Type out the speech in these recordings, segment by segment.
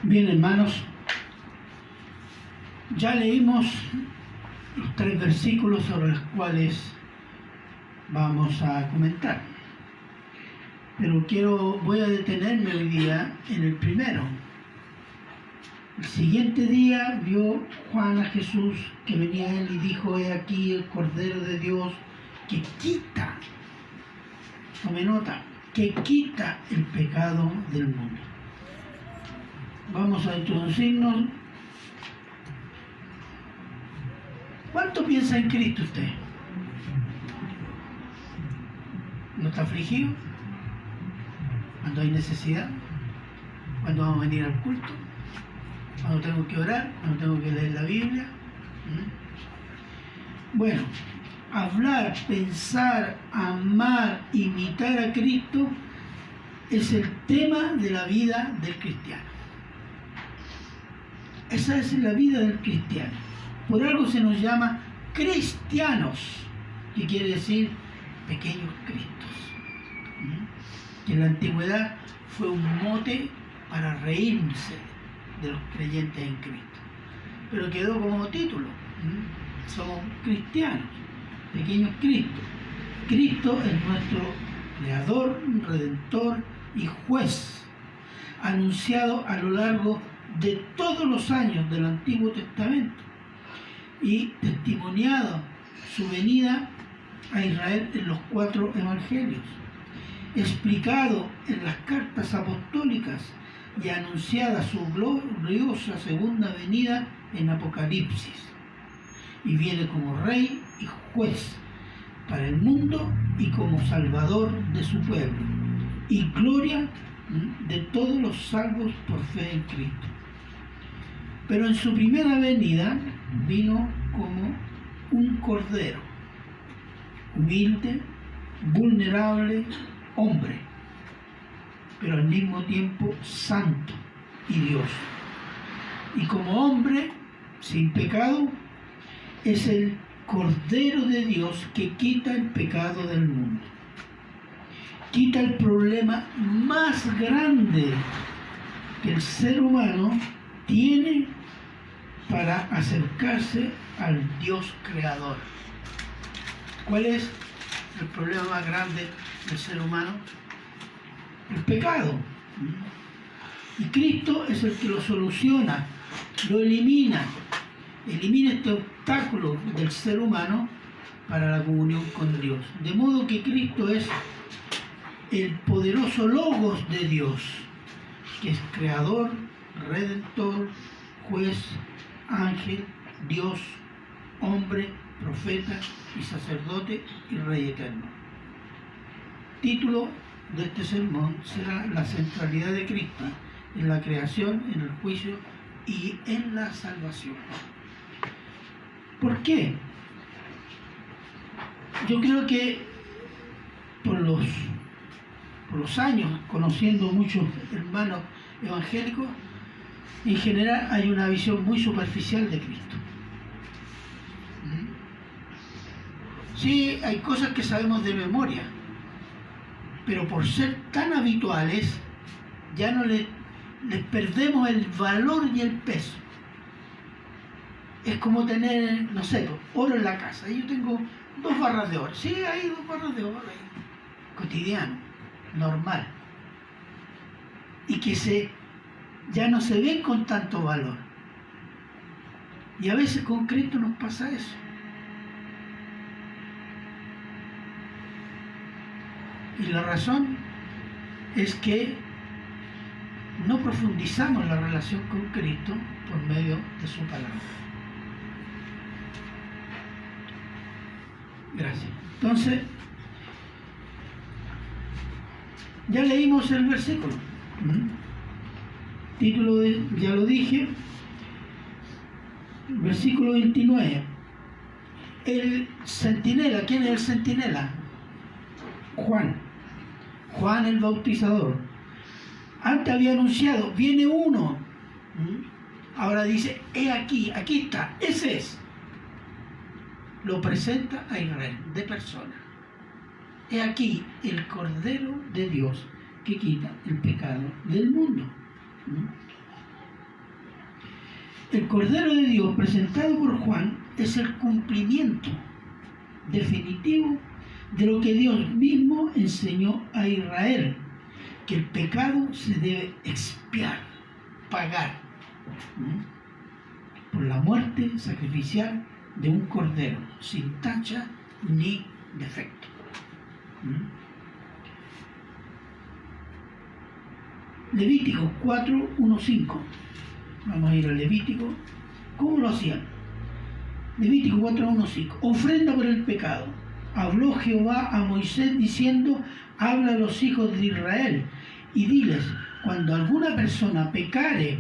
Bien, hermanos, ya leímos los 3 versículos sobre los cuales vamos a comentar, pero voy a detenerme hoy día en el primero. El siguiente día vio Juan a Jesús que venía a él y dijo: he aquí el Cordero de Dios que quita, tome nota, que quita el pecado del mundo. Vamos a introducirnos. ¿Cuánto piensa en Cristo usted? ¿No está afligido? ¿Cuando hay necesidad? ¿Cuando vamos a venir al culto? ¿Cuando tengo que orar? ¿Cuando tengo que leer la Biblia? Bueno, hablar, pensar, amar, imitar a Cristo es el tema de la vida del cristiano. Esa es la vida del cristiano. Por algo se nos llama cristianos, que quiere decir pequeños cristos. Que en la antigüedad fue un mote para reírse de los creyentes en Cristo. Pero quedó como título. Somos cristianos, pequeños cristos. Cristo es nuestro creador, redentor y juez, anunciado a lo largo de todos los años del Antiguo Testamento y testimoniado su venida a Israel en los 4 evangelios, explicado en las cartas apostólicas y anunciada su gloriosa segunda venida en Apocalipsis, y viene como rey y juez para el mundo y como salvador de su pueblo y gloria de todos los salvos por fe en Cristo. Pero en su primera venida vino como un cordero, humilde, vulnerable, hombre, pero al mismo tiempo santo y Dios. Y como hombre sin pecado, es el Cordero de Dios que quita el pecado del mundo. Quita el problema más grande que el ser humano tiene para acercarse al Dios creador. ¿Cuál es el problema más grande del ser humano? El pecado. Y Cristo es el que lo soluciona, lo elimina este obstáculo del ser humano para la comunión con Dios. De modo que Cristo es el poderoso Logos de Dios, que es creador, redentor, juez, ángel, Dios, hombre, profeta y sacerdote y rey eterno. Título de este sermón será la centralidad de Cristo en la creación, en el juicio y en la salvación. ¿Por qué? Yo creo que por los años, conociendo muchos hermanos evangélicos, en general hay una visión muy superficial de Cristo. Sí, hay cosas que sabemos de memoria, pero por ser tan habituales, ya no les perdemos el valor y el peso. Es como tener, no sé, oro en la casa. Yo tengo 2 barras de oro. Sí, hay 2 barras de oro ahí. Cotidiano, normal. Y que ya no se ven con tanto valor. Y a veces con Cristo nos pasa eso. Y la razón es que no profundizamos la relación con Cristo por medio de su palabra. Gracias. Entonces, ya leímos el versículo. Título ya lo dije. Versículo 29. El centinela. ¿Quién es el centinela? Juan el Bautizador. Antes había anunciado, viene uno. Ahora dice, he aquí está, ese es. Lo presenta a Israel de persona. He aquí el Cordero de Dios que quita el pecado del mundo. El Cordero de Dios presentado por Juan es el cumplimiento definitivo de lo que Dios mismo enseñó a Israel, que el pecado se debe expiar, pagar, por la muerte sacrificial de un cordero, sin tacha ni defecto. Levítico 4:1-5. Vamos a ir al Levítico. ¿Cómo lo hacían? Levítico 4:1-5. Ofrenda por el pecado. Habló Jehová a Moisés diciendo: habla a los hijos de Israel y diles: cuando alguna persona pecare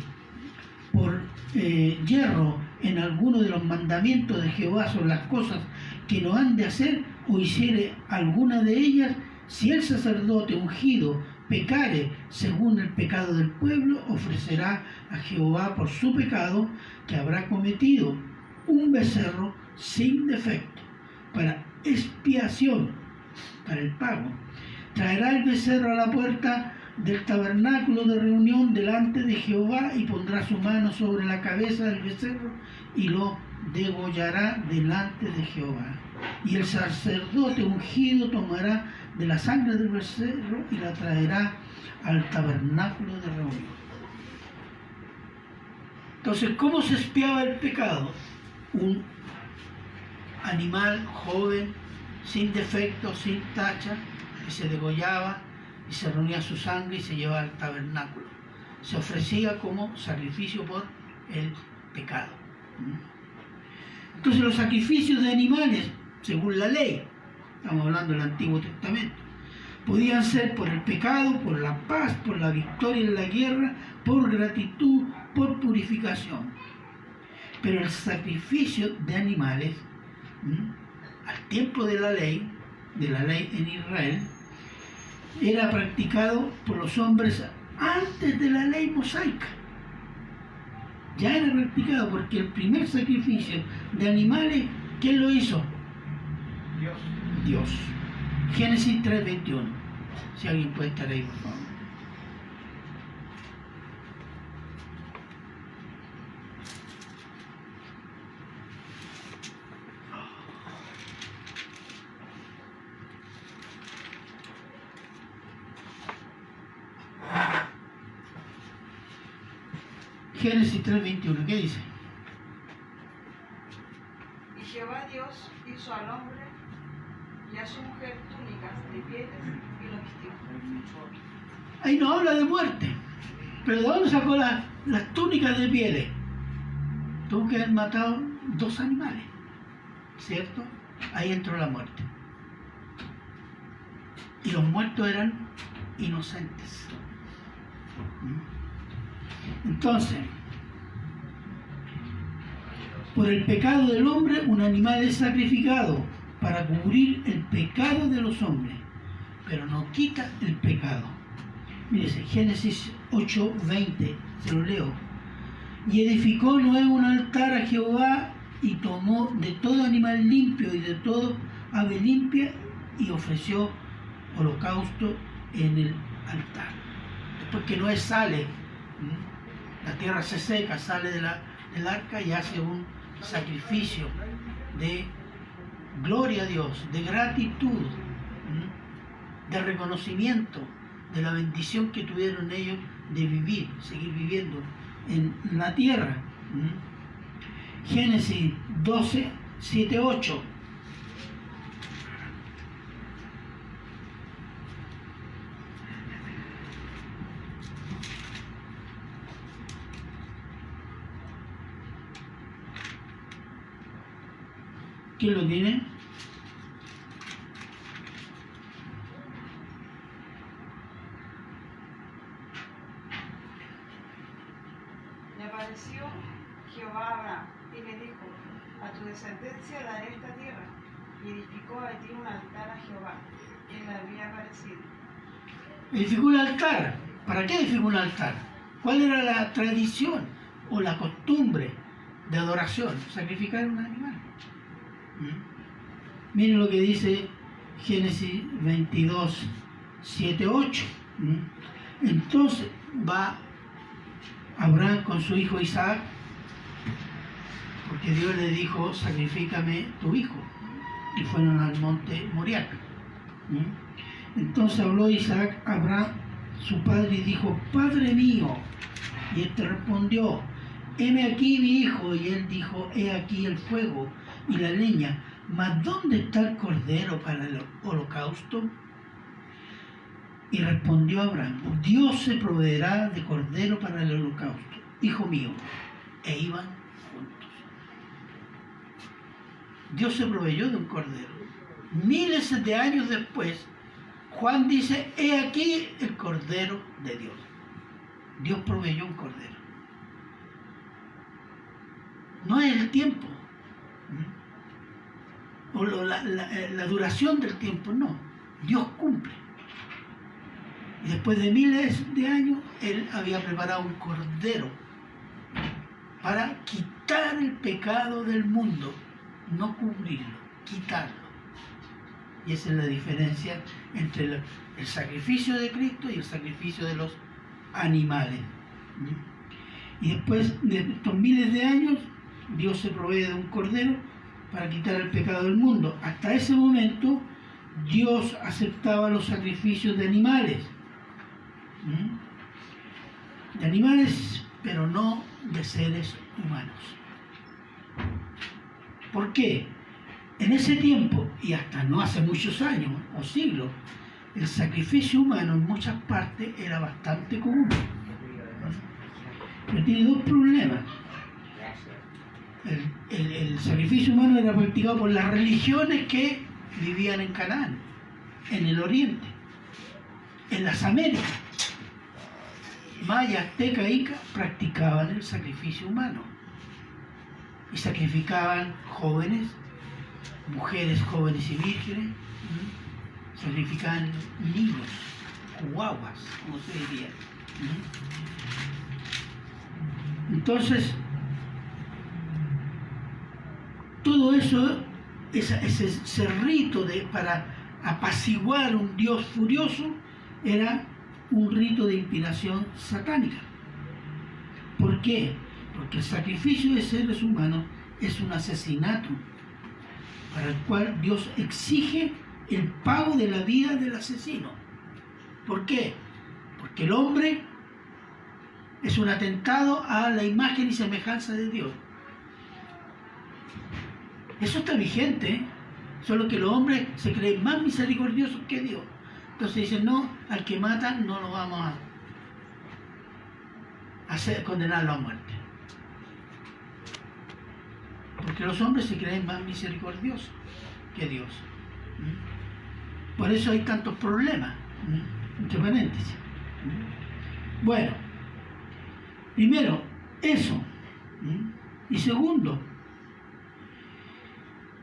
por yerro en alguno de los mandamientos de Jehová sobre las cosas que no han de hacer, o hiciere alguna de ellas, si el sacerdote ungido pecare según el pecado del pueblo, ofrecerá a Jehová por su pecado que habrá cometido un becerro sin defecto para expiación, para el pago. Traerá el becerro a la puerta del tabernáculo de reunión delante de Jehová y pondrá su mano sobre la cabeza del becerro y lo degollará delante de Jehová. Y el sacerdote ungido tomará de la sangre del becerro y la traerá al tabernáculo de reunión. Entonces, ¿cómo se expiaba el pecado? Un animal joven, sin defecto, sin tacha, que se degollaba y se reunía su sangre y se llevaba al tabernáculo. Se ofrecía como sacrificio por el pecado. Entonces, los sacrificios de animales, según la ley, estamos hablando del Antiguo Testamento, podían ser por el pecado, por la paz, por la victoria en la guerra, por gratitud, por purificación. Pero el sacrificio de animales, al tiempo de la ley en Israel, era practicado por los hombres antes de la ley mosaica. Ya era practicado porque el primer sacrificio de animales, ¿quién lo hizo? Dios. Génesis 3:21. Si alguien puede estar ahí, por favor. Génesis 3:21, ¿qué dice? Y Jehová Dios hizo al hombre y a su mujer túnicas de pieles y lo vistió. Ahí no habla de muerte, pero ¿de dónde sacó las túnicas de pieles? Tuvo que haber matado 2 animales, ¿cierto? Ahí entró la muerte. Y los muertos eran inocentes. Entonces, por el pecado del hombre, un animal es sacrificado para cubrir el pecado de los hombres, pero no quita el pecado. Mírese, Génesis 8:20, se lo leo. Y edificó Noé un altar a Jehová y tomó de todo animal limpio y de todo ave limpia y ofreció holocausto en el altar. Después que Noé sale, la tierra se seca, sale del arca y hace un sacrificio de gloria a Dios, de gratitud, de reconocimiento de la bendición que tuvieron ellos de vivir, seguir viviendo en la tierra. Génesis 12:7-8. ¿Quién lo tiene? Le apareció Jehová a Abraham y le dijo: a tu descendencia daré esta tierra. Y edificó allí un altar a Jehová, quien le había aparecido. Edificó un altar. ¿Para qué edificó un altar? ¿Cuál era la tradición o la costumbre de adoración? Sacrificar un animal. Miren lo que dice Génesis 22:7-8. Entonces va Abraham con su hijo Isaac porque Dios le dijo, sacrifícame tu hijo. Y fueron al monte Moriah. Entonces habló Isaac a Abraham, su padre, y dijo, Padre mío. Y éste respondió, heme aquí mi hijo. Y él dijo, he aquí el fuego y la leña, mas ¿dónde está el cordero para el holocausto? Y respondió Abraham, Dios se proveerá de cordero para el holocausto, hijo mío. E iban juntos. Dios se proveyó de un cordero. Miles de años después, Juan dice, he aquí el cordero de Dios. Dios proveyó un cordero. No es el tiempo, o la duración del tiempo, no. Dios cumple. Y después de miles de años, Él había preparado un cordero para quitar el pecado del mundo, no cubrirlo, quitarlo. Y esa es la diferencia entre el sacrificio de Cristo y el sacrificio de los animales. Y después de estos miles de años, Dios se provee de un cordero para quitar el pecado del mundo. Hasta ese momento, Dios aceptaba los sacrificios de animales. De animales, pero no de seres humanos. ¿Por qué? En ese tiempo, y hasta no hace muchos años o siglos, el sacrificio humano en muchas partes era bastante común. Pero tiene dos problemas. El sacrificio humano era practicado por las religiones que vivían en Canaán, en el Oriente, en las Américas. Maya, azteca, inca practicaban el sacrificio humano y sacrificaban jóvenes, mujeres jóvenes y vírgenes, sacrificaban niños, guaguas, como se diría. Entonces, todo eso, ese rito para apaciguar un Dios furioso, era un rito de inspiración satánica. ¿Por qué? Porque el sacrificio de seres humanos es un asesinato para el cual Dios exige el pago de la vida del asesino. ¿Por qué? Porque el hombre es un atentado a la imagen y semejanza de Dios. Eso está vigente, ¿eh? Solo que los hombres se creen más misericordiosos que Dios. Entonces dicen, no, al que matan no lo vamos a condenarlo a muerte. Porque los hombres se creen más misericordiosos que Dios. Por eso hay tantos problemas, entre paréntesis. Bueno, primero, eso. Y segundo,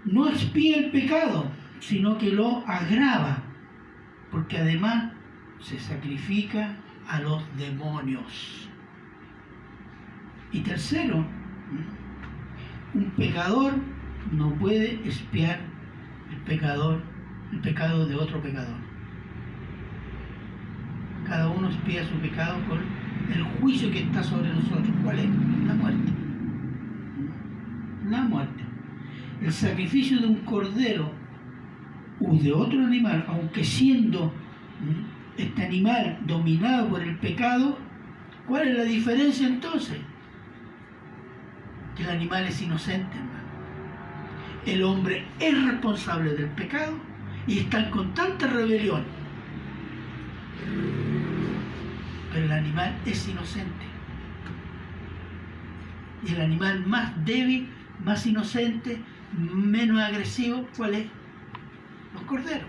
no expía el pecado, sino que lo agrava, porque además se sacrifica a los demonios. Y tercero, un pecador no puede expiar el pecado de otro pecador. Cada uno expía su pecado con el juicio que está sobre nosotros. ¿Cuál es? La muerte. La muerte. El sacrificio de un cordero o de otro animal, aunque siendo este animal dominado por el pecado, ¿cuál es la diferencia entonces? Que el animal es inocente, hermano. El hombre es responsable del pecado y está en constante rebelión. Pero el animal es inocente. Y el animal más débil, más inocente, menos agresivo, ¿cuál es? Los corderos.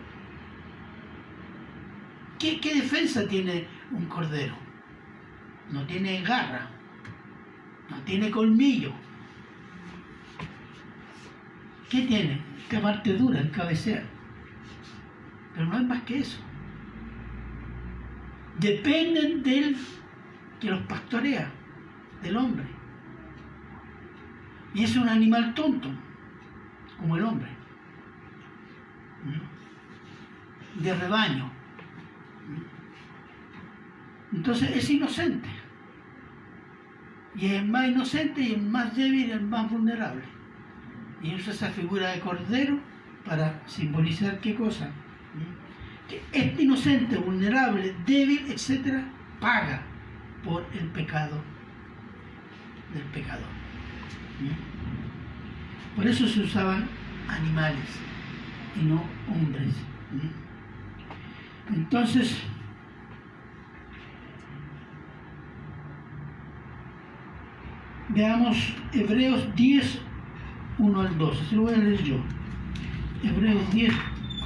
¿Qué defensa tiene un cordero? No tiene garra, no tiene colmillo. ¿Qué tiene? Esta parte dura, el cabecero. Pero no es más que eso. Dependen del que los pastorea, del hombre. Y es un animal tonto, como el hombre, de rebaño. Entonces es inocente. y es el más inocente y el más débil y el más vulnerable. Y usa esa figura de cordero para simbolizar qué cosa. Que este inocente, vulnerable, débil, etc., paga por el pecado del pecador. Por eso se usaban animales y no hombres. Entonces, veamos Hebreos 10, 1 al 12. Se lo voy a leer yo. Hebreos 10.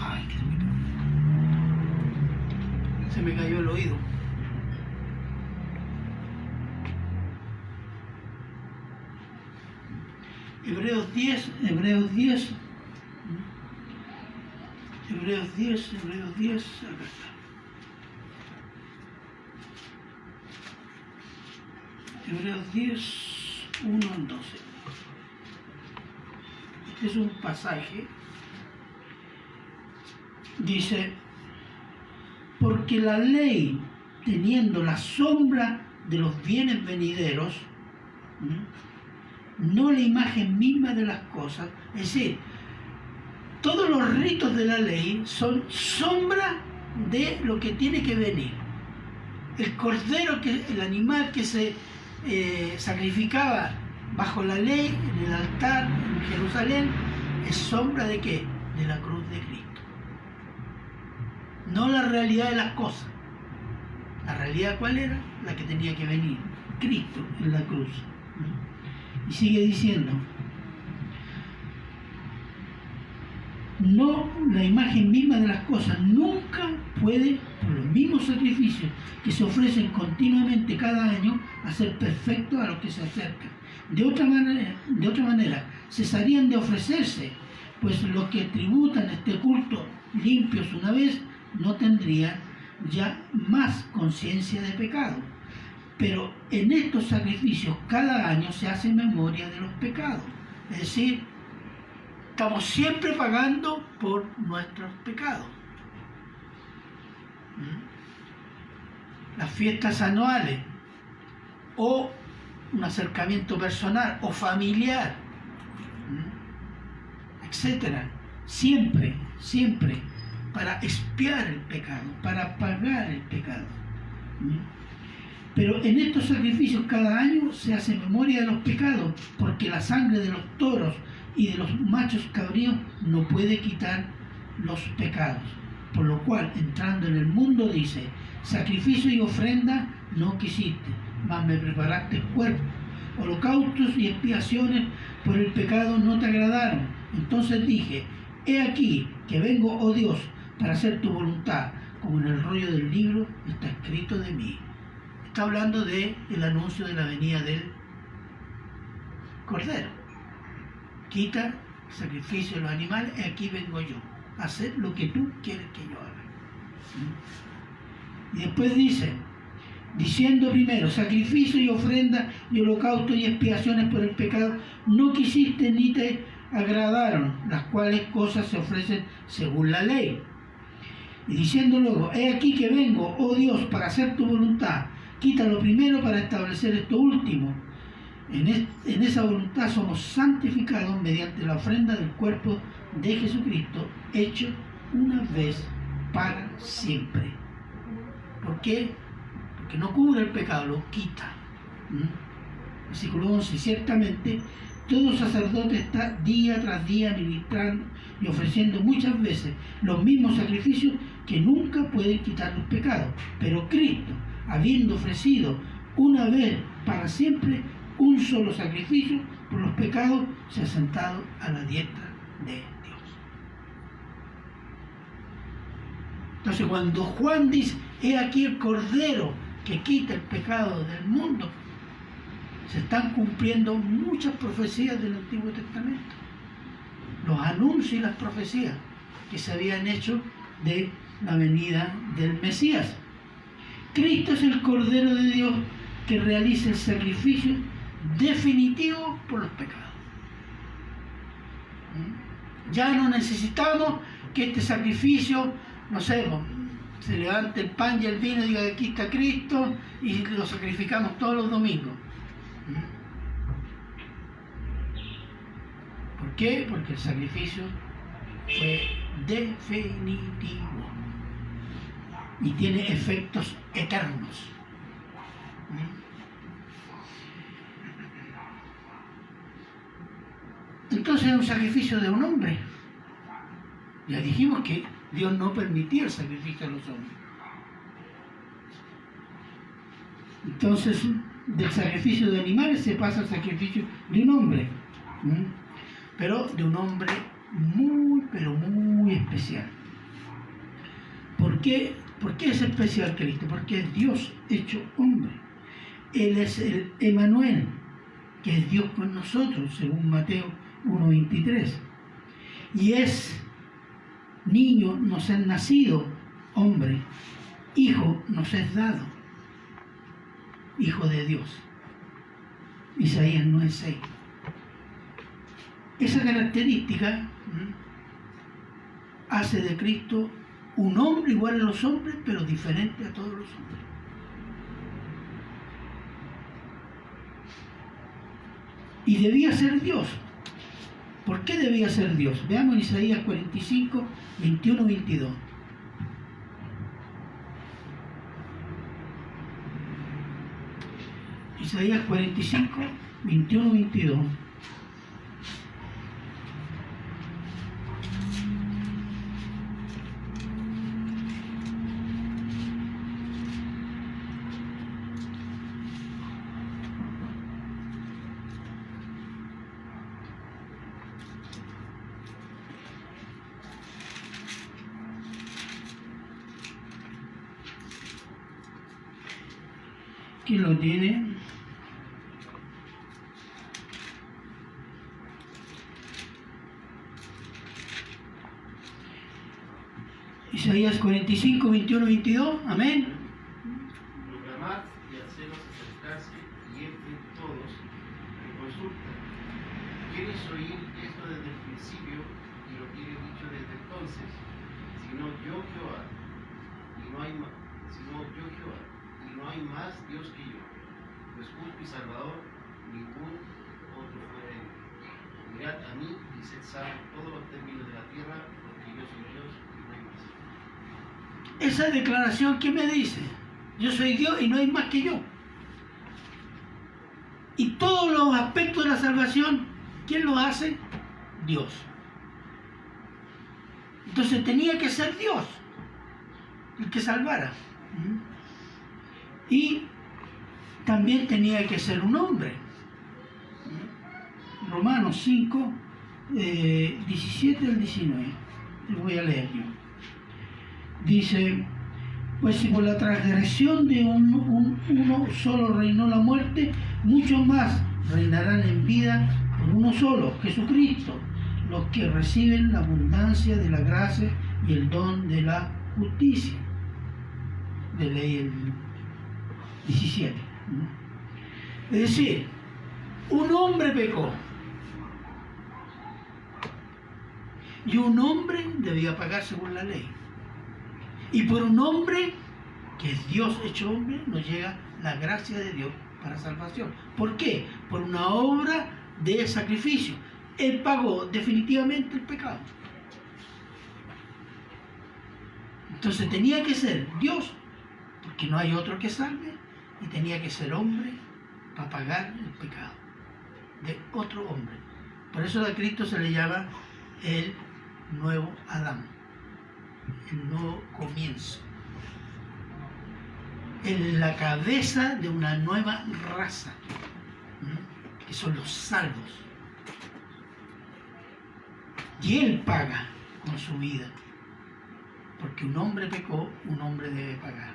Ay, que se me cayó el oído. Hebreos 10, Hebreos 10, acá está. Hebreos 10, 1 al 12. Este es un pasaje. Dice, porque la ley, teniendo la sombra de los bienes venideros, no la imagen misma de las cosas, es decir, todos los ritos de la ley son sombra de lo que tiene que venir. El cordero, el animal que se sacrificaba bajo la ley en el altar en Jerusalén, es sombra de ¿qué? De la cruz de Cristo. No la realidad de las cosas. La realidad, ¿cuál era? La que tenía que venir, Cristo en la cruz. Y sigue diciendo, no la imagen misma de las cosas nunca puede, por los mismos sacrificios que se ofrecen continuamente cada año, hacer perfecto a los que se acercan. De otra manera, cesarían de ofrecerse, pues los que tributan este culto limpios una vez no tendrían ya más conciencia de pecado. Pero en estos sacrificios cada año se hace memoria de los pecados. Es decir, estamos siempre pagando por nuestros pecados. Las fiestas anuales, o un acercamiento personal o familiar, etcétera, siempre para expiar el pecado, para pagar el pecado. Pero en estos sacrificios cada año se hace memoria de los pecados, porque la sangre de los toros y de los machos cabríos no puede quitar los pecados. Por lo cual, entrando en el mundo, dice, sacrificio y ofrenda no quisiste, mas me preparaste cuerpo. Holocaustos y expiaciones por el pecado no te agradaron. Entonces dije, he aquí que vengo, oh Dios, para hacer tu voluntad, como en el rollo del libro está escrito de mí. Está hablando del anuncio de la venida del Cordero. Quita el sacrificio de los animales, y aquí vengo yo, a hacer lo que tú quieres que yo haga. Y después dice, diciendo primero, sacrificio y ofrenda y holocausto y expiaciones por el pecado, no quisiste ni te agradaron, las cuales cosas se ofrecen según la ley. Y diciendo luego, he aquí que vengo, oh Dios, para hacer tu voluntad, quítalo primero para establecer esto último. En esa voluntad somos santificados mediante la ofrenda del cuerpo de Jesucristo, hecho una vez para siempre. ¿Por qué? Porque no cubre el pecado, lo quita. Versículo 11, ciertamente todo sacerdote está día tras día ministrando y ofreciendo muchas veces los mismos sacrificios que nunca pueden quitar los pecados. Pero Cristo, habiendo ofrecido una vez para siempre un solo sacrificio por los pecados, se ha sentado a la diestra de Dios. Entonces, cuando Juan dice, he aquí el Cordero que quita el pecado del mundo, se están cumpliendo muchas profecías del Antiguo Testamento. Los anuncios y las profecías que se habían hecho de la venida del Mesías. Cristo es el Cordero de Dios que realiza el sacrificio definitivo por los pecados. Ya no necesitamos que este sacrificio, no sé, se levante el pan y el vino y diga, aquí está Cristo, y lo sacrificamos todos los domingos. ¿Por qué? Porque el sacrificio fue definitivo y tiene efectos eternos. Entonces es un sacrificio de un hombre. Ya dijimos que Dios no permitía el sacrificio de los hombres. Entonces, del sacrificio de animales se pasa al sacrificio de un hombre. Pero de un hombre muy, pero muy especial. ¿Por qué es especial Cristo? Porque es Dios hecho hombre. Él es el Emmanuel, que es Dios con nosotros, según Mateo 1:23. Y es niño nos es nacido, hombre, hijo nos es dado, hijo de Dios. Isaías 9:6. Esa característica hace de Cristo un hombre igual a los hombres, pero diferente a todos los hombres. Y debía ser Dios. ¿Por qué debía ser Dios? Veamos Isaías 45, 21, 22. Isaías 45, 21, 22. ¿Quién lo tiene? Isaías 45, 21, 22. Amén. Proclamad y haceros acercarse y entren todos en consulta. ¿Quieres oír esto desde el principio y lo tiene dicho desde entonces? Sino yo Jehová, y no hay más, no hay más Dios que yo, pues justo y salvador, ningún otro fuera de mí. Mirad a mí y sed salvos todos los términos de la tierra, porque yo soy Dios y no hay más. Esa declaración, ¿qué me dice? Yo soy Dios y no hay más que yo. Y todos los aspectos de la salvación, ¿quién lo hace? Dios. Entonces tenía que ser Dios el que salvara. Y también tenía que ser un hombre. Romanos 5, 17 al 19. Les voy a leer yo. Dice: pues si por la transgresión de uno solo reinó la muerte, muchos más reinarán en vida por uno solo, Jesucristo, los que reciben la abundancia de la gracia y el don de la justicia. De ley el 17. Es decir, un hombre pecó y un hombre debía pagar según la ley. Y por un hombre, que es Dios hecho hombre, nos llega la gracia de Dios para salvación. ¿Por qué? Por una obra de sacrificio. Él pagó definitivamente el pecado. Entonces tenía que ser Dios, porque no hay otro que salve, y tenía que ser hombre para pagar el pecado de otro hombre. Por eso a Cristo se le llama el nuevo Adán, el nuevo comienzo, en la cabeza de una nueva raza, que son los salvos. Y Él paga con su vida, porque un hombre pecó, un hombre debe pagar.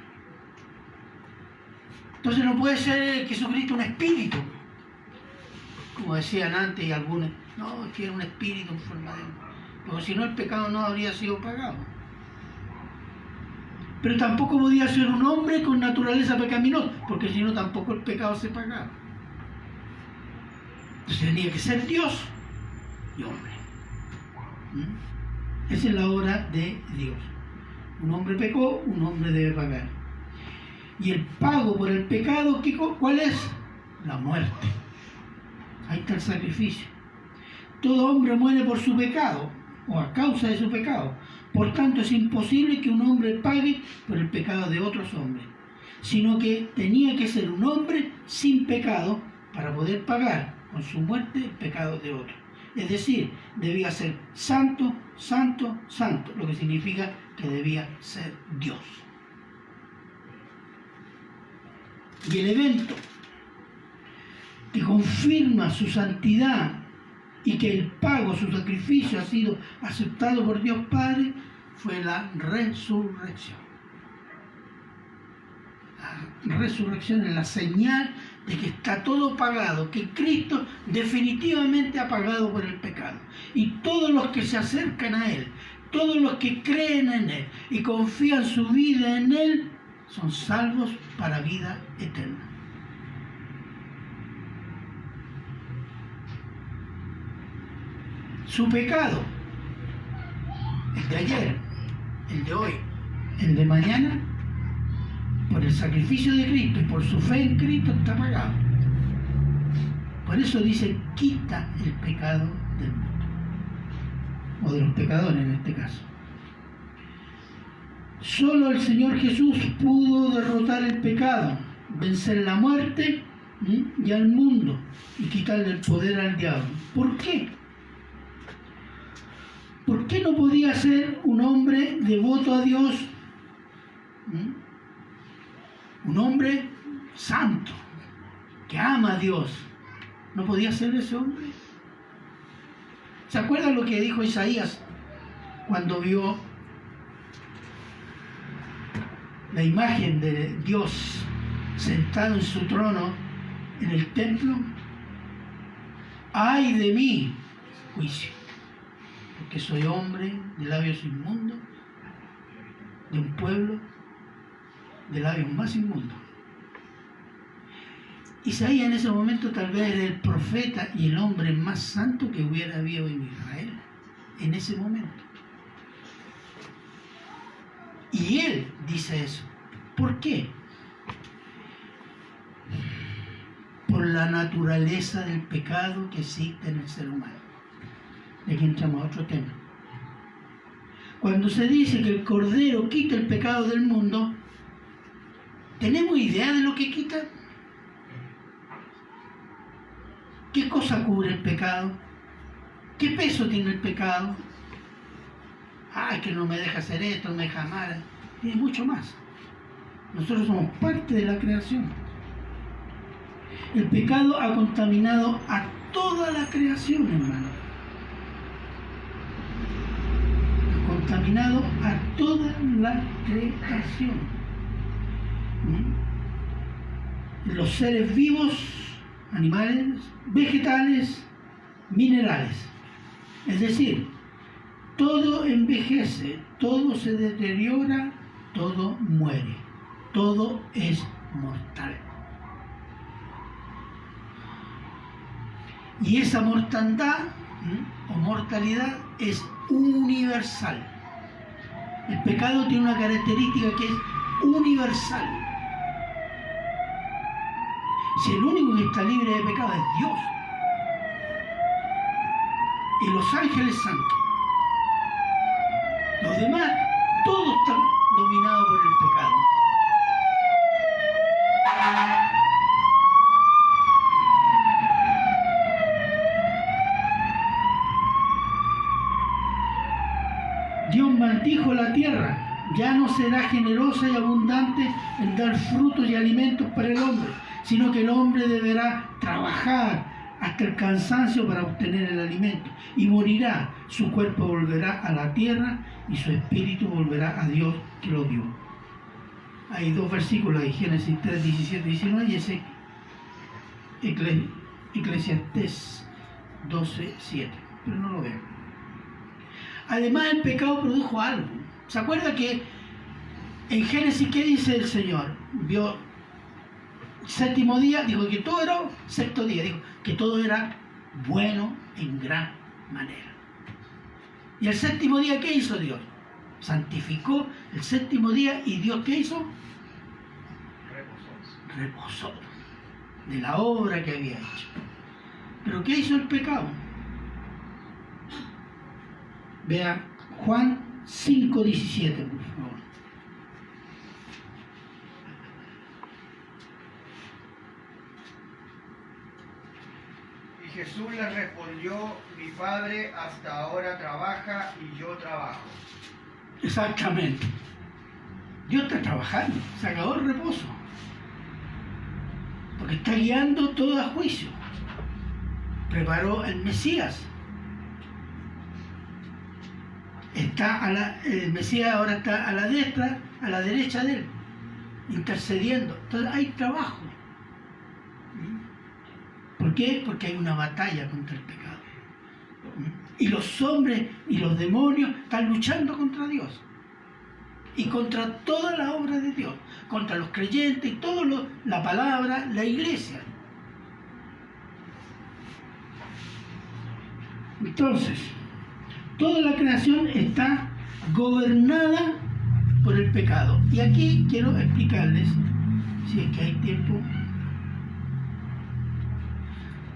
Entonces no puede ser Jesucristo un espíritu, como decían antes y algunos. No, es que era un espíritu en forma de hombre, porque si no el pecado no habría sido pagado. Pero tampoco podía ser un hombre con naturaleza pecaminosa, porque si no tampoco el pecado se pagaba. Entonces tenía que ser Dios y hombre. Esa es la obra de Dios. Un hombre pecó, un hombre debe pagar. Y el pago por el pecado, ¿cuál es? la muerte. Ahí está el sacrificio. Todo hombre muere por su pecado, o a causa de su pecado. Por tanto, es imposible que un hombre pague por el pecado de otros hombres, sino que tenía que ser un hombre sin pecado para poder pagar con su muerte el pecado de otros. Es decir, debía ser santo, santo, santo, lo que significa que debía ser Dios. Y el evento que confirma su santidad y que el pago, su sacrificio ha sido aceptado por Dios Padre, fue la resurrección. La resurrección es la señal de que está todo pagado, que Cristo definitivamente ha pagado por el pecado. Y todos los que se acercan a Él, todos los que creen en Él y confían su vida en Él, son salvos para vida eterna. Su pecado, el de ayer, el de hoy, el de mañana, por el sacrificio de Cristo y por su fe en Cristo está pagado. Por eso dice, quita el pecado del mundo, o de los pecadores en este caso. Solo el Señor Jesús pudo derrotar el pecado, vencer la muerte y al mundo y quitarle el poder al diablo. ¿Por qué? ¿Por qué no podía ser un hombre devoto a Dios? Un hombre santo, que ama a Dios. ¿No podía ser ese hombre? ¿Se acuerdan lo que dijo Isaías cuando vio la imagen de Dios sentado en su trono en el templo? ¡Ay de mí! Juicio. Porque soy hombre de labios inmundos, de un pueblo de labios más inmundos. Isaías en ese momento tal vez era el profeta y el hombre más santo que hubiera habido en Israel, en ese momento. Y él dice eso. ¿Por qué? Por la naturaleza del pecado que existe en el ser humano. Y aquí entramos a otro tema. Cuando se dice que el Cordero quita el pecado del mundo, ¿tenemos idea de lo que quita? ¿Qué cosa cubre el pecado? ¿Qué peso tiene el pecado? Ay, que no me deja hacer esto, no me deja amar. Tiene mucho más. Nosotros somos parte de la creación. El pecado ha contaminado a toda la creación, hermano. Ha contaminado a toda la creación. Los seres vivos, animales, vegetales, minerales. Es decir, todo envejece, todo se deteriora, todo muere, todo es mortal. Y esa mortandad o mortalidad es universal. El pecado tiene una característica que es universal. Si el único que está libre de pecado es Dios y los ángeles santos, los demás, todos están dominados por el pecado. Dios maldijo la tierra, ya no será generosa y abundante en dar frutos y alimentos para el hombre, sino que el hombre deberá trabajar hasta el cansancio para obtener el alimento, y morirá, su cuerpo volverá a la tierra y su espíritu volverá a Dios que lo dio. Hay dos versículos de Génesis 3, 17 y 19 y ese Eclesiastés 12, 7, pero no lo veo. Además, el pecado produjo algo. ¿Se acuerda que en Génesis qué dice el Señor? Vio séptimo día, dijo que todo era sexto día, dijo que todo era bueno en gran manera. Y el séptimo día, ¿qué hizo Dios? Santificó el séptimo día y Dios, ¿qué hizo? Reposó. de la obra que había hecho. ¿Pero qué hizo el pecado? Vea Juan 5:17, por favor. Y Jesús le respondió: mi Padre hasta ahora trabaja y yo trabajo. Exactamente. Dios está trabajando, se acabó el reposo. Porque está guiando todo a juicio. Preparó el Mesías. El Mesías ahora está a la destra, a la derecha de él, intercediendo. Entonces hay trabajo. ¿Por qué? Porque hay una batalla contra el pecado. Y los hombres y los demonios están luchando contra Dios. Y contra toda la obra de Dios. Contra los creyentes y todo la palabra, la iglesia. Entonces, toda la creación está gobernada por el pecado. Y aquí quiero explicarles, si es que hay tiempo,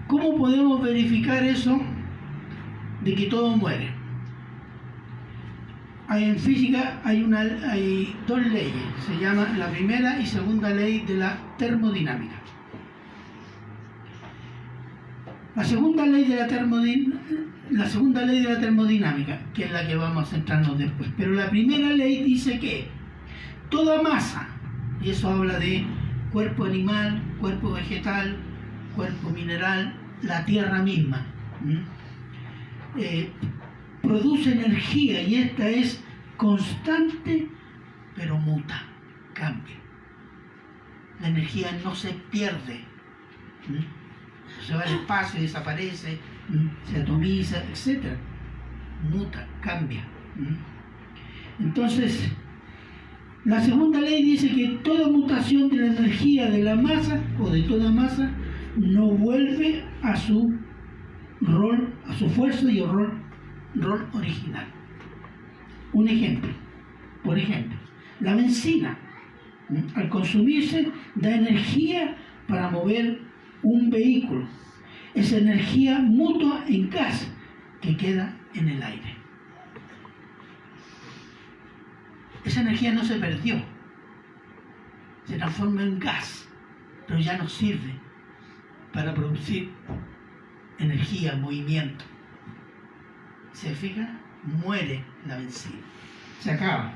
cómo podemos verificar eso de que todo muere. En física hay dos leyes, se llama la primera y segunda ley de la termodinámica. La segunda ley de la termodinámica, que es la que vamos a centrarnos después, pero la primera ley dice que toda masa, y eso habla de cuerpo animal, cuerpo vegetal, cuerpo mineral, la tierra misma, produce energía, y esta es constante, pero muta, cambia. La energía no se pierde, se va al espacio, desaparece, se atomiza, etc. Muta, cambia. Entonces, la segunda ley dice que toda mutación de la energía de la masa o de toda masa no vuelve a su rol, a su fuerza y rol original. Un ejemplo, por ejemplo, la benzina, al consumirse, da energía para mover un vehículo. Esa energía mutua en gas que queda en el aire. Esa energía no se perdió, se transforma en gas, pero ya no sirve para producir energía, movimiento. ¿Se fija? Muere la benzina, se acaba.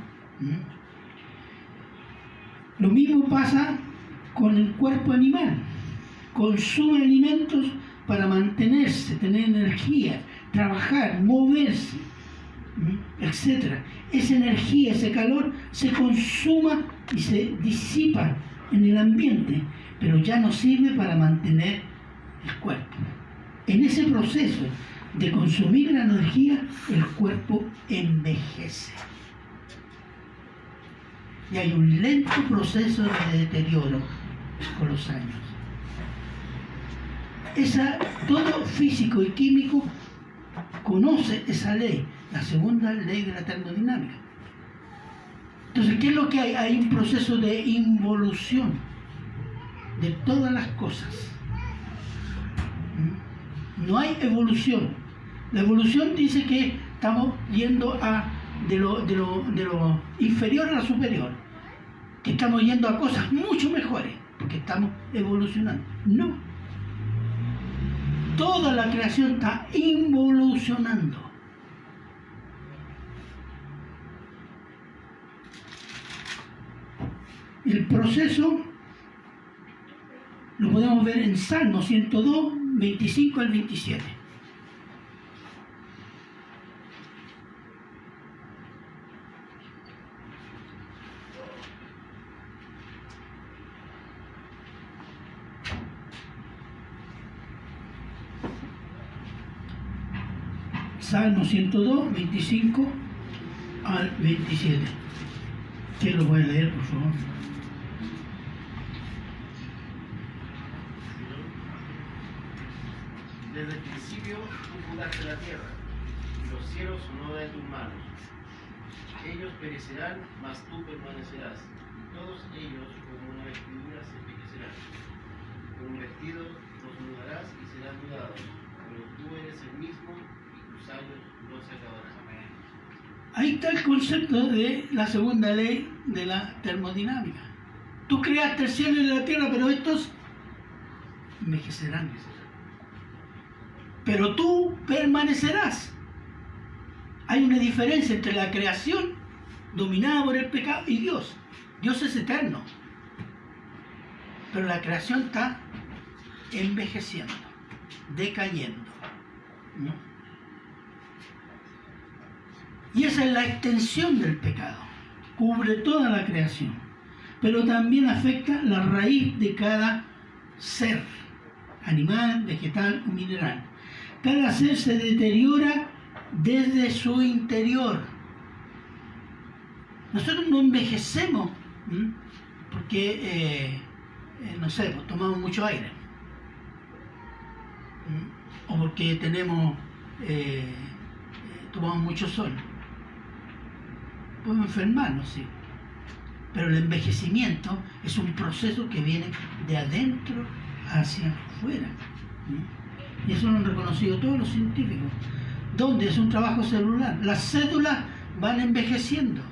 Lo mismo pasa con el cuerpo animal. Consume alimentos para mantenerse, tener energía, trabajar, moverse, etc. Esa energía, ese calor se consuma y se disipa en el ambiente, pero ya no sirve para mantener el cuerpo. En ese proceso de consumir la energía, el cuerpo envejece. Y hay un lento proceso de deterioro con los años. Todo físico y químico conoce esa ley, la segunda ley de la termodinámica. Entonces, ¿qué es lo que hay? Hay un proceso de involución de todas las cosas. No hay evolución. La evolución dice que estamos yendo de lo inferior a lo superior, que estamos yendo a cosas mucho mejores, porque estamos evolucionando. No. Toda la creación está involucionando. El proceso lo podemos ver en Salmo 102, 25 al 27. Salmo 102, 25 al 27. ¿Quién lo puede leer, por favor? Desde el principio tú fundaste la tierra, y los cielos son obra de tus manos. Ellos perecerán, mas tú permanecerás, y todos ellos como una vestidura se envejecerán. Con un vestido los mudarás y serás mudado, pero tú eres el mismo y tus años no se acabarán. Ahí está el concepto de la segunda ley de la termodinámica. Tú creaste el cielo y la tierra, pero estos envejecerán. Pero tú permanecerás. Hay una diferencia entre la creación dominada por el pecado y Dios. Dios es eterno. Pero la creación está envejeciendo, decayendo. ¿No? Y esa es la extensión del pecado. Cubre toda la creación. Pero también afecta la raíz de cada ser, animal, vegetal o mineral. Cada ser se deteriora desde su interior. Nosotros no envejecemos porque, no sé, pues, tomamos mucho aire. O porque tomamos mucho sol. Podemos enfermarnos, sí. Pero el envejecimiento es un proceso que viene de adentro hacia afuera. Y eso lo han reconocido todos los científicos. ¿Dónde? Es un trabajo celular. Las células van envejeciendo.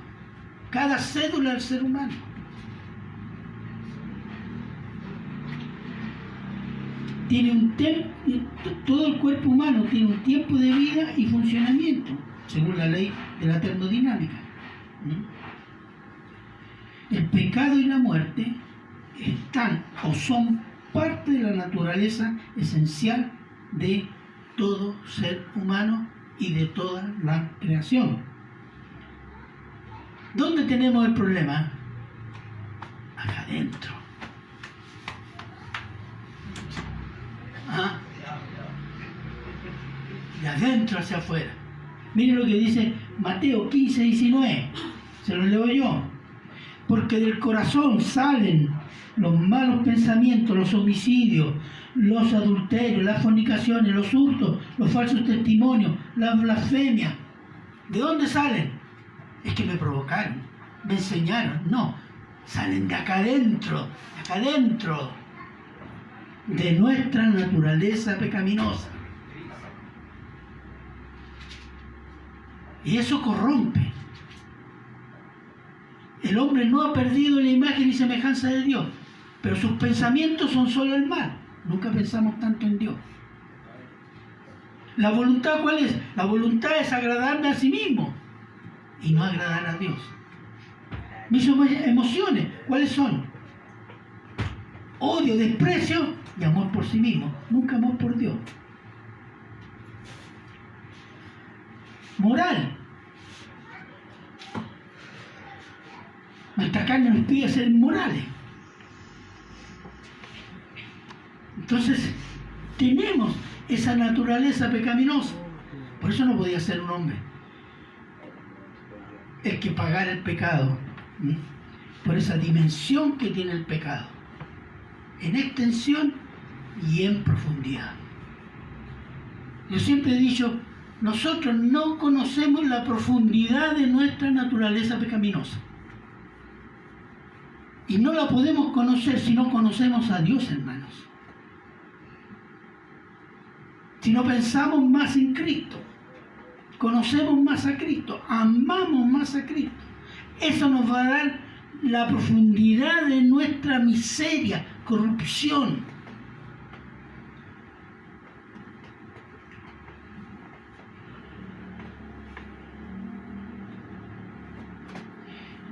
Cada célula del ser humano. Todo el cuerpo humano tiene un tiempo de vida y funcionamiento, según la ley de la termodinámica. El pecado y la muerte están o son parte de la naturaleza esencial de todo ser humano y de toda la creación. ¿Dónde tenemos el problema? Acá adentro. De adentro hacia afuera. Miren lo que dice Mateo 15, 19. Se lo leo yo. Porque del corazón salen los malos pensamientos, los homicidios, los adulterios, las fornicaciones, los hurtos, los falsos testimonios, las blasfemias. ¿De dónde salen? Es que me provocaron, me enseñaron. No, salen de acá adentro, de nuestra naturaleza pecaminosa. Y eso corrompe. El hombre no ha perdido la imagen y semejanza de Dios, pero sus pensamientos son solo el mal. Nunca pensamos tanto en Dios. ¿La voluntad cuál es? La voluntad es agradarme a sí mismo y no agradar a Dios. Mis emociones, ¿cuáles son? Odio, desprecio y amor por sí mismo. Nunca amor por Dios. Moral. Nuestra carne nos pide ser morales. Entonces, tenemos esa naturaleza pecaminosa. Por eso no podía ser un hombre el que pagara el pecado. Por esa dimensión que tiene el pecado. En extensión y en profundidad. Yo siempre he dicho, nosotros no conocemos la profundidad de nuestra naturaleza pecaminosa. Y no la podemos conocer si no conocemos a Dios, hermanos. Si no pensamos más en Cristo, conocemos más a Cristo, amamos más a Cristo. Eso nos va a dar la profundidad de nuestra miseria, corrupción.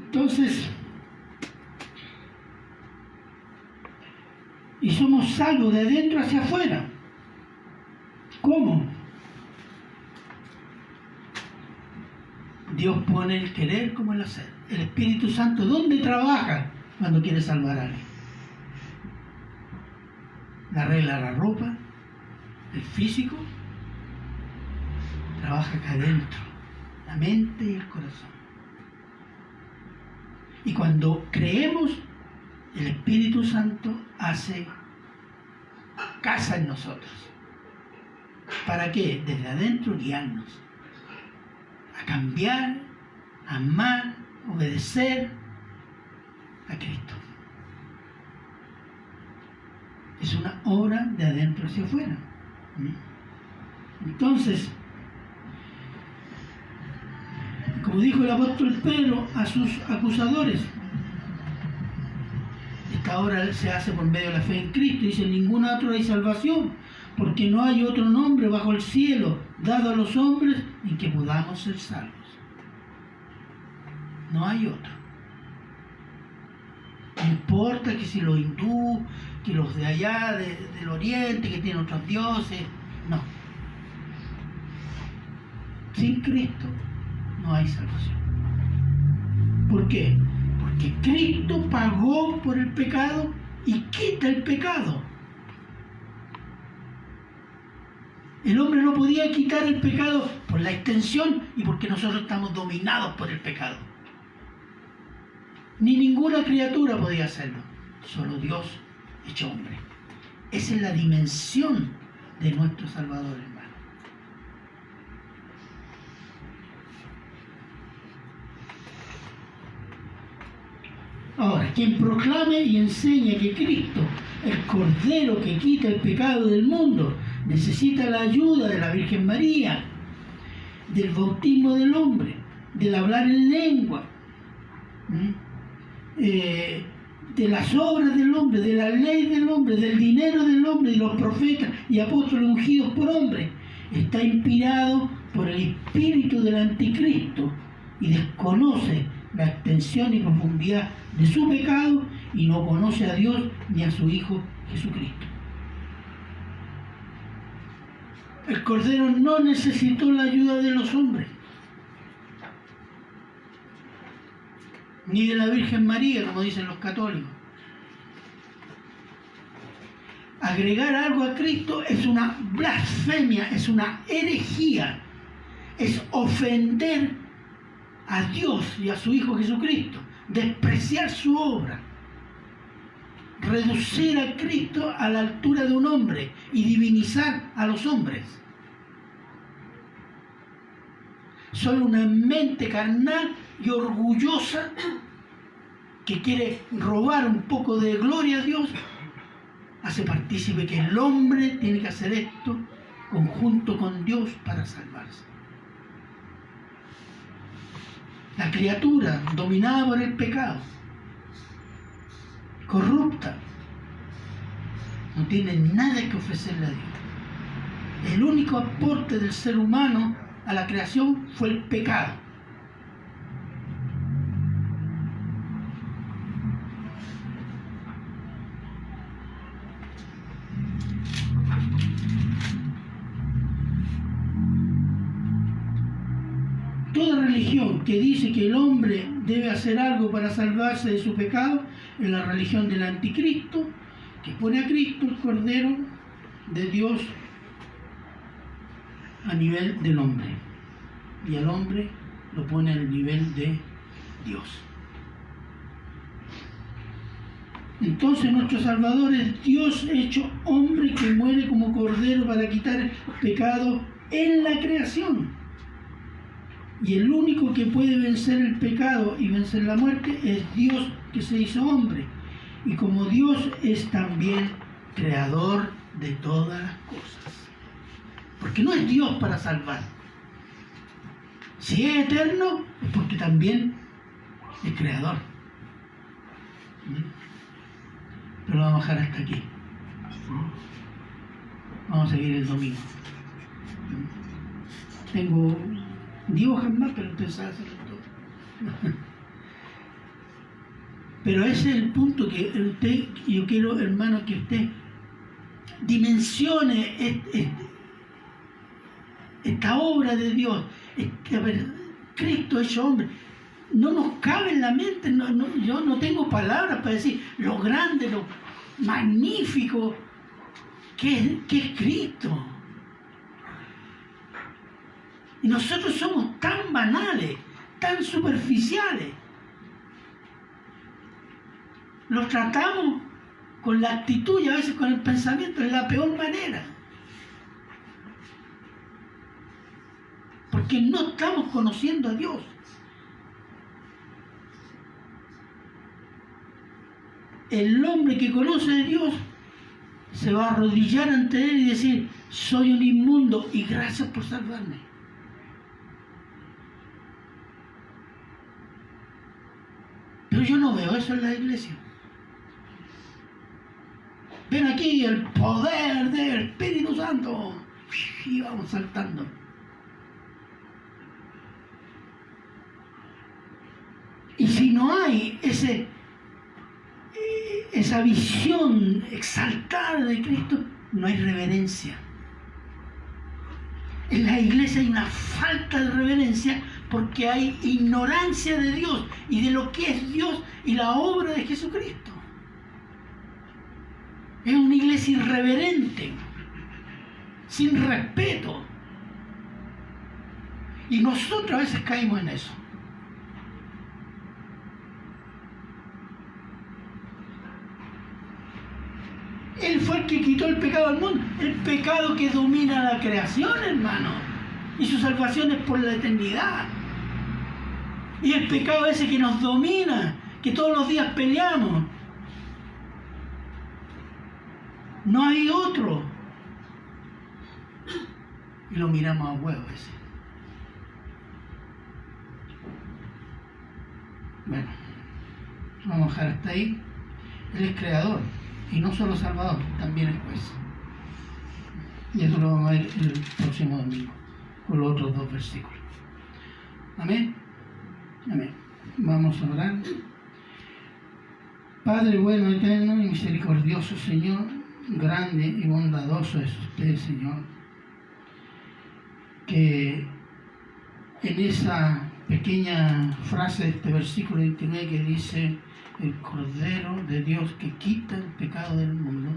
Entonces, y somos salvos de dentro hacia afuera. ¿Cómo? Dios pone el querer como el hacer. El Espíritu Santo, ¿dónde trabaja cuando quiere salvar a alguien? Le arregla la ropa, el físico, trabaja acá adentro, la mente y el corazón. Y cuando creemos, el Espíritu Santo hace casa en nosotros. ¿Para qué? Desde adentro guiarnos a cambiar, a amar, obedecer a Cristo. Es una obra de adentro hacia afuera. Entonces, como dijo el apóstol Pedro a sus acusadores, esta obra se hace por medio de la fe en Cristo. Dice, en ningún otro hay salvación, porque no hay otro nombre bajo el cielo dado a los hombres en que podamos ser salvos. No hay otro. No importa que si los hindúes, que los de allá, del oriente, que tienen otros dioses, no. Sin Cristo no hay salvación. ¿Por qué? Porque Cristo pagó por el pecado y quita el pecado. El hombre no podía quitar el pecado por la extensión y porque nosotros estamos dominados por el pecado. Ni ninguna criatura podía hacerlo, solo Dios hecho hombre. Esa es la dimensión de nuestro Salvador, hermano. Ahora, quien proclame y enseña que Cristo, el Cordero que quita el pecado del mundo, necesita la ayuda de la Virgen María, del bautismo del hombre, del hablar en lengua, de las obras del hombre, de la ley del hombre, del dinero del hombre, de los profetas y apóstoles ungidos por hombres, está inspirado por el espíritu del anticristo y desconoce la extensión y profundidad de su pecado y no conoce a Dios ni a su Hijo Jesucristo. El Cordero no necesitó la ayuda de los hombres, ni de la Virgen María, como dicen los católicos. Agregar algo a Cristo es una blasfemia, es una herejía, es ofender a Dios y a su Hijo Jesucristo, despreciar su obra, reducir a Cristo a la altura de un hombre y divinizar a los hombres. Solo una mente carnal y orgullosa que quiere robar un poco de gloria a Dios hace partícipe que el hombre tiene que hacer esto conjunto con Dios para salvarse. La criatura dominada por el pecado, corrupta, no tiene nada que ofrecerle a Dios. El único aporte del ser humano a la creación fue el pecado. Toda religión que dice que el hombre debe hacer algo para salvarse de su pecado es la religión del anticristo, que pone a Cristo, el Cordero de Dios, a nivel del hombre, y al hombre lo pone al nivel de Dios. Entonces nuestro Salvador es Dios hecho hombre que muere como Cordero para quitar el pecado en la creación. Y el único que puede vencer el pecado y vencer la muerte es Dios que se hizo hombre. Y como Dios es también creador de todas las cosas. Porque no es Dios para salvar. Si es eterno, es porque también es creador. Pero lo vamos a dejar hasta aquí. Vamos a seguir el domingo. Tengo 10 hojas más, pero usted sabe hacerlo todo. Pero ese es el punto que usted, yo quiero, hermano, que usted dimensione esta obra de Dios. Cristo hecho hombre. No nos cabe en la mente, yo no tengo palabras para decir lo grande, lo magnífico que es Cristo. Y nosotros somos tan banales, tan superficiales. Lo tratamos con la actitud y a veces con el pensamiento de la peor manera. Porque no estamos conociendo a Dios. El hombre que conoce a Dios se va a arrodillar ante Él y decir, soy un inmundo y gracias por salvarme. Pero yo no veo eso en la iglesia. Ven aquí el poder del Espíritu Santo. Y vamos saltando. Y si no hay esa visión exaltada de Cristo, no hay reverencia. En la iglesia hay una falta de reverencia porque hay ignorancia de Dios y de lo que es Dios y la obra de Jesucristo. Es una iglesia irreverente, sin respeto. Y nosotros a veces caímos en eso. Él fue el que quitó el pecado del mundo. El pecado que domina la creación, hermano. Y su salvación es por la eternidad. Y el pecado ese que nos domina, que todos los días peleamos. No hay otro. Y lo miramos a huevo ese. Bueno, vamos a dejar hasta ahí. Él es creador. Y no solo Salvador, también es juez. Y eso lo vamos a ver el próximo domingo, con los otros 2 versículos. Amén. Amén. Vamos a orar. Padre bueno, eterno y misericordioso, Señor, grande y bondadoso es usted, Señor, que en esa pequeña frase de este versículo 29 que dice el Cordero de Dios que quita el pecado del mundo,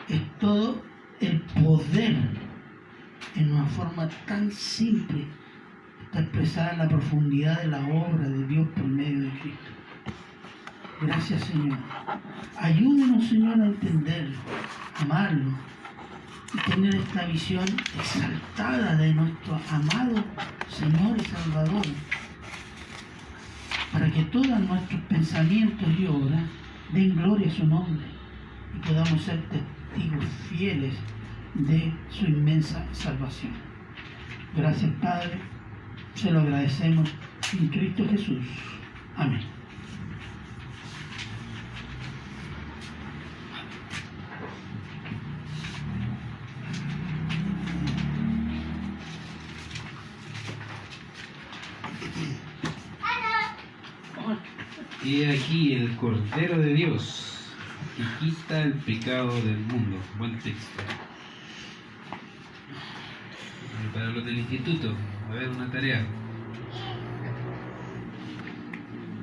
es todo el poder en una forma tan simple, está expresada en la profundidad de la obra de Dios por medio de Cristo. Gracias, Señor. Ayúdenos, Señor, a entenderlo, amarlo y tener esta visión exaltada de nuestro amado Señor y Salvador, para que todos nuestros pensamientos y obras den gloria a su nombre y podamos ser testigos fieles de su inmensa salvación. Gracias, Padre, se lo agradecemos en Cristo Jesús. Amén. He aquí el Cordero de Dios que quita el pecado del mundo. Buen texto. Para los del instituto, a ver una tarea.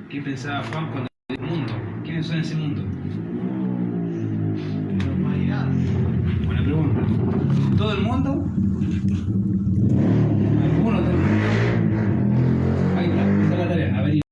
¿Qué pensaba Juan cuando el mundo? ¿Quiénes son ese mundo? La humanidad. Buena pregunta. ¿Todo el mundo?